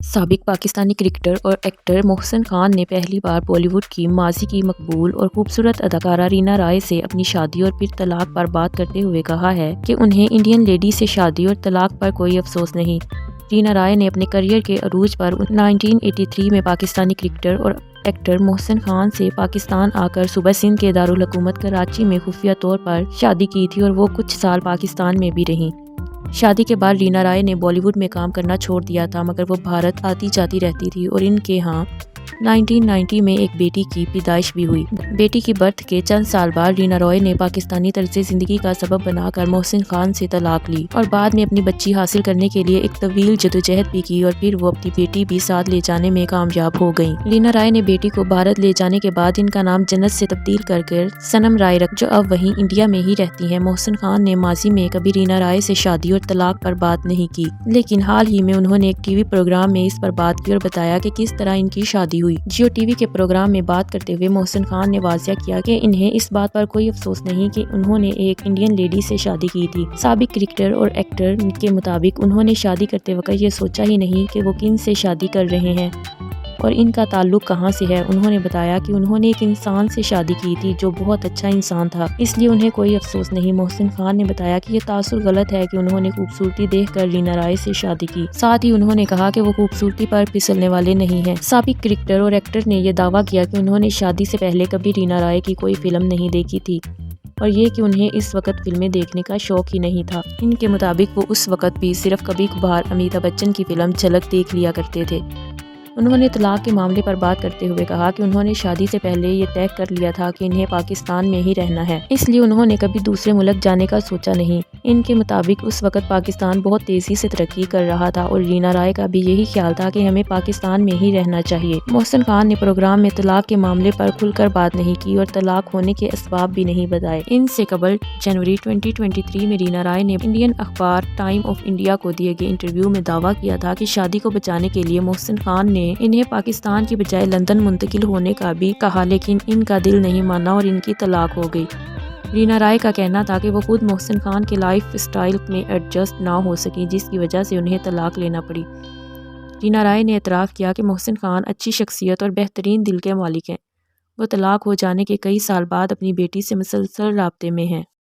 سابق پاکستانی کرکٹر اور ایکٹر محسن خان نے پہلی بار بالی ووڈ کی ماضی کی مقبول اور خوبصورت اداکارہ رینا رائے سے اپنی شادی اور پھر طلاق پر بات کرتے ہوئے کہا ہے کہ انہیں انڈین لیڈی سے شادی اور طلاق پر کوئی افسوس نہیں۔ رینا رائے نے اپنے کیریئر کے عروج پر 1983 میں پاکستانی کرکٹر اور ایکٹر محسن خان سے پاکستان آ کر صوبہ سندھ کے دارالحکومت کراچی میں خفیہ طور پر شادی کی تھی اور وہ کچھ سال پاکستان میں بھی رہیں۔ شادی کے بعد رینا رائے نے بالی ووڈ میں کام کرنا چھوڑ دیا تھا، مگر وہ بھارت آتی جاتی رہتی تھی اور ان کے ہاں 1990 میں ایک بیٹی کی پیدائش بھی ہوئی۔ بیٹی کی برتھ کے چند سال بعد رینا رائے نے پاکستانی طرز زندگی کا سبب بنا کر محسن خان سے طلاق لی اور بعد میں اپنی بچی حاصل کرنے کے لیے ایک طویل جدوجہد بھی کی اور پھر وہ اپنی بیٹی بھی ساتھ لے جانے میں کامیاب ہو گئیں۔ رینا رائے نے بیٹی کو بھارت لے جانے کے بعد ان کا نام جنت سے تبدیل کر سنم رائے رکھا، جو اب وہیں انڈیا میں ہی رہتی ہیں۔ محسن خان نے ماضی میں کبھی رینا رائے سے شادی اور طلاق پر بات نہیں کی، لیکن حال ہی میں انہوں نے ایک ٹی وی پروگرام میں اس پر بات کی اور بتایا کہ کس طرح ان کی شادی ہوئی۔ جیو ٹی وی کے پروگرام میں بات کرتے ہوئے محسن خان نے واضح کیا کہ انہیں اس بات پر کوئی افسوس نہیں کہ انہوں نے ایک انڈین لیڈی سے شادی کی تھی۔ سابق کرکٹر اور ایکٹر کے مطابق انہوں نے شادی کرتے وقت یہ سوچا ہی نہیں کہ وہ کن سے شادی کر رہے ہیں اور ان کا تعلق کہاں سے ہے۔ انہوں نے بتایا کہ انہوں نے ایک انسان سے شادی کی تھی جو بہت اچھا انسان تھا، اس لیے انہیں کوئی افسوس نہیں۔ محسن خان نے بتایا کہ یہ تاثر غلط ہے کہ انہوں نے خوبصورتی دیکھ کر رینا رائے سے شادی کی۔ ساتھ ہی انہوں نے کہا کہ وہ خوبصورتی پر پھسلنے والے نہیں ہیں۔ سابق کرکٹر اور ایکٹر نے یہ دعویٰ کیا کہ انہوں نے شادی سے پہلے کبھی رینا رائے کی کوئی فلم نہیں دیکھی تھی اور یہ کہ انہیں اس وقت فلمیں دیکھنے کا شوق ہی نہیں تھا۔ ان کے مطابق وہ اس وقت بھی صرف کبھی کبھار امیتابھ بچن کی فلم جھلک دیکھ لیا کرتے تھے۔ انہوں نے طلاق کے معاملے پر بات کرتے ہوئے کہا کہ انہوں نے شادی سے پہلے یہ طے کر لیا تھا کہ انہیں پاکستان میں ہی رہنا ہے، اس لیے انہوں نے کبھی دوسرے ملک جانے کا سوچا نہیں۔ ان کے مطابق اس وقت پاکستان بہت تیزی سے ترقی کر رہا تھا اور رینا رائے کا بھی یہی خیال تھا کہ ہمیں پاکستان میں ہی رہنا چاہیے۔ محسن خان نے پروگرام میں طلاق کے معاملے پر کھل کر بات نہیں کی اور طلاق ہونے کے اسباب بھی نہیں بتائے۔ ان سے قبل جنوری 2023 میں رینا رائے نے انڈین اخبار ٹائم آف انڈیا کو دیے گئے انٹرویو میں دعویٰ کیا تھا کہ شادی کو بچانے کے لیے محسن خان نے انہیں پاکستان کی بجائے لندن منتقل ہونے کا بھی کہا، لیکن ان کا دل نہیں مانا اور ان کی طلاق ہو گئی۔ رینا رائے کا کہنا تھا کہ وہ خود محسن خان کے لائف اسٹائل میں ایڈجسٹ نہ ہو سکی، جس کی وجہ سے انہیں طلاق لینا پڑی۔ رینا رائے نے اعتراف کیا کہ محسن خان اچھی شخصیت اور بہترین دل کے مالک ہیں۔ وہ طلاق ہو جانے کے کئی سال بعد اپنی بیٹی سے مسلسل رابطے میں ہیں۔